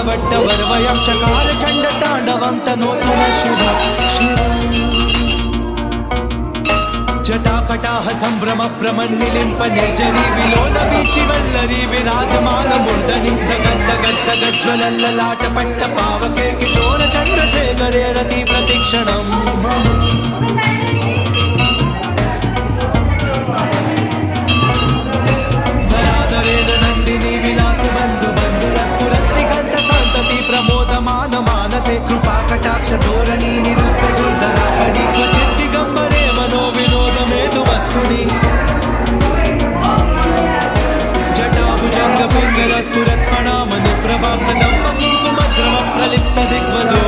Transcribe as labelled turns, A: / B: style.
A: वर्वयं चकार चण्डताण्डवं तनोतु न शिवम् जटाकटाह सम्भ्रम प्रमन्निलिम्प निर्जरी विलोल वीचि वल्लरी विराजमान मूर्धनि गज्ज्वलल्ललाट पट्ट पावके किशोर चन्द्रशेखरे रति प्रतिक्षणम् धराधरेण नन्दिनी विलास बन्धु बन्धुरस्फुरन्ति गन्ध सन्तति प्रमोदमान मानसे कृपाकटाक्ष धोरणी निरुद्ध दुर्धरापणि क्वचित् दिगम्बरे मनो विनोदमेतु वस्तुनि जटाभुजङ्ग पिङ्गलस्फुरत्फणामणि प्रभा कदम्ब कुङ्कुमद्रव प्रलिप्त दिग्वधू